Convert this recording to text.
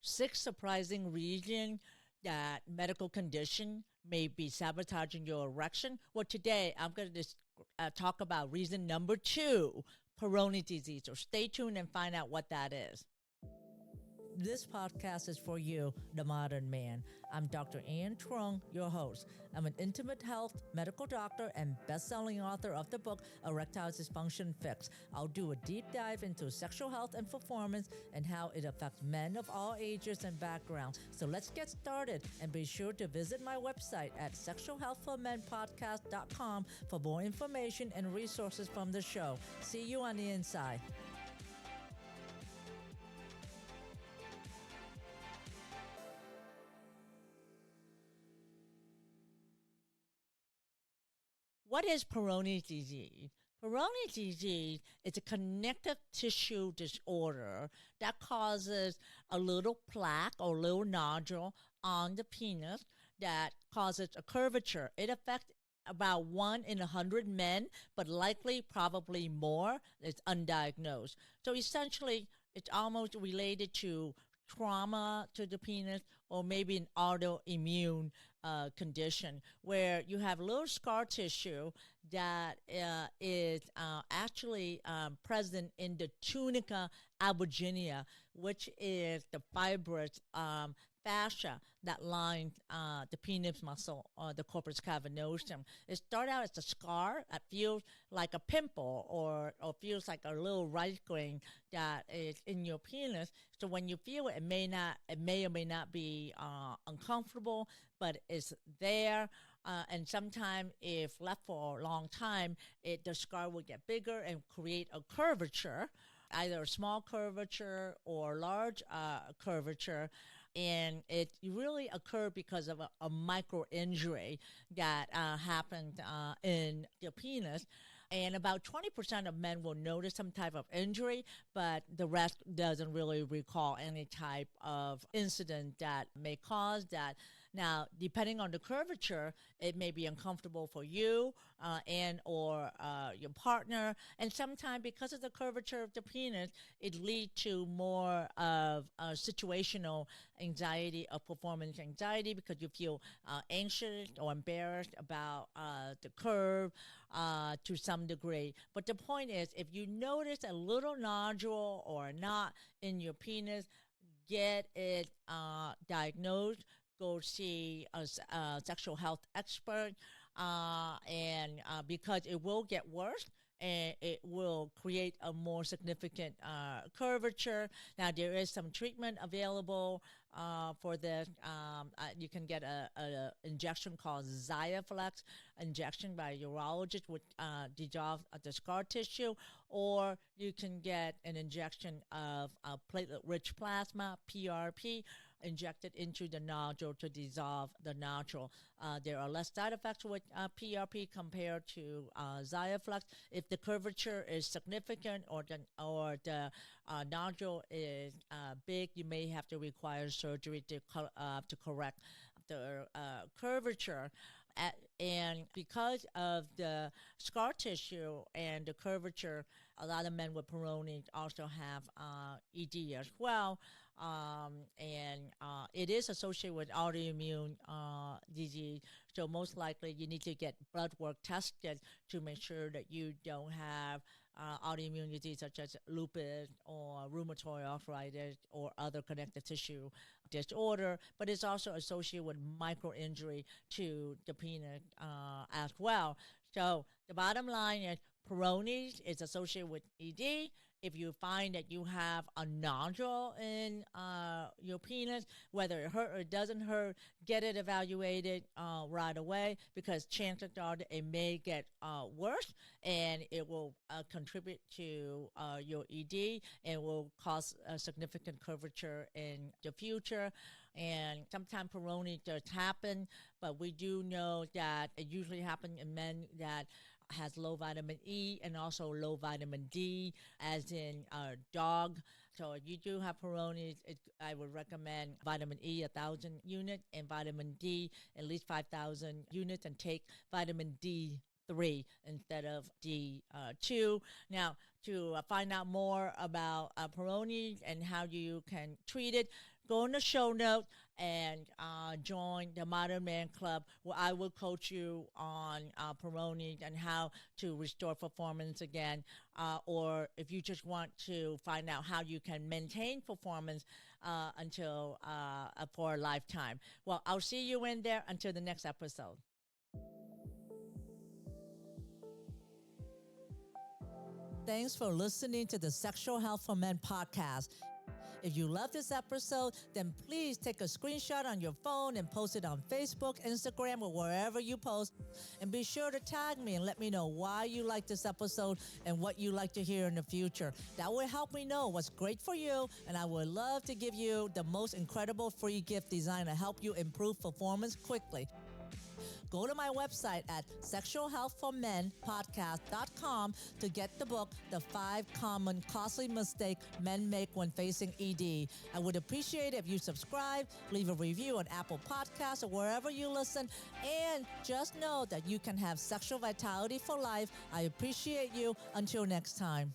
6 surprising reasons that medical condition may be sabotaging your erection. Well, today I'm going to talk about reason number 2, Peroni disease. So stay tuned and find out what that is. This podcast is for you, the modern man. I'm Dr. Truong, your host. I'm an intimate health medical doctor and best-selling author of the book, Erectile Dysfunction Fixed. I'll do a deep dive into sexual health and performance and how it affects men of all ages and backgrounds. So let's get started, and be sure to visit my website at sexualhealthformenpodcast.com for more information and resources from the show. See you on the inside. What is Peroni disease? Peroni disease is a connective tissue disorder that causes a little plaque or little nodule on the penis that causes a curvature. It affects about 1 in 100 men, but likely probably more. It's undiagnosed. So essentially, it's almost related to trauma to the penis or maybe an autoimmune condition where you have little scar tissue that is actually present in the tunica albuginea, which is the fibrous fascia that lines the penis muscle or the corpus cavernosum. It starts out as a scar that feels like a pimple or feels like a little rice grain that is in your penis. So when you feel it, it may or may not be uncomfortable, but it's there. And sometimes, if left for a long time, the scar will get bigger and create a curvature, either a small curvature or large curvature. And it really occurred because of a micro injury that happened in the penis. And about 20% of men will notice some type of injury, but the rest doesn't really recall any type of incident that may cause that. Now, depending on the curvature, it may be uncomfortable for you and or your partner. And sometimes because of the curvature of the penis, it leads to more of situational anxiety or performance anxiety because you feel anxious or embarrassed about the curve to some degree. But the point is, if you notice a little nodule or a knot in your penis, get it diagnosed. Go see a sexual health expert, and because it will get worse and it will create a more significant curvature. Now, there is some treatment available for this. You can get an injection called Xiaflex injection by a urologist, which dissolves the scar tissue, or you can get an injection of platelet-rich plasma, PRP, injected into the nodule to dissolve the nodule. There are less side effects with PRP compared to Xiaflex. If the curvature is significant or the nodule is big, you may have to require surgery to correct the curvature. And because of the scar tissue and the curvature, a lot of men with Peroni also have ED as well. And it is associated with autoimmune disease. So most likely you need to get blood work tested to make sure that you don't have autoimmune disease such as lupus or rheumatoid arthritis or other connective tissue disorder, but it's also associated with micro-injury to the penis as well. So the bottom line is Peroni is associated with ED. If you find that you have a nodule in your penis, whether it hurt or it doesn't hurt, get it evaluated right away, because chances are that it may get worse and it will contribute to your ED and will cause a significant curvature in the future. And sometimes Peroni does happen, but we do know that it usually happens in men that has low vitamin E and also low vitamin D, as in dog. So if you do have Peroni, I would recommend vitamin E 1,000 units and vitamin D at least 5,000 units, and take vitamin D3 instead of D2. Now, to find out more about Peroni and how you can treat it, go in the show notes and join the Modern Man Club, where I will coach you on Peroni and how to restore performance again. Or if you just want to find out how you can maintain performance until for a lifetime. Well, I'll see you in there until the next episode. Thanks for listening to the Sexual Health for Men podcast. If you love this episode, then please take a screenshot on your phone and post it on Facebook, Instagram, or wherever you post. And be sure to tag me and let me know why you like this episode and what you like to hear in the future. That will help me know what's great for you, and I would love to give you the most incredible free gift designed to help you improve performance quickly. Go to my website at sexualhealthformenpodcast.com to get the book, The 5 Common Costly Mistakes Men Make When Facing ED. I would appreciate it if you subscribe, leave a review on Apple Podcasts or wherever you listen, and just know that you can have sexual vitality for life. I appreciate you. Until next time.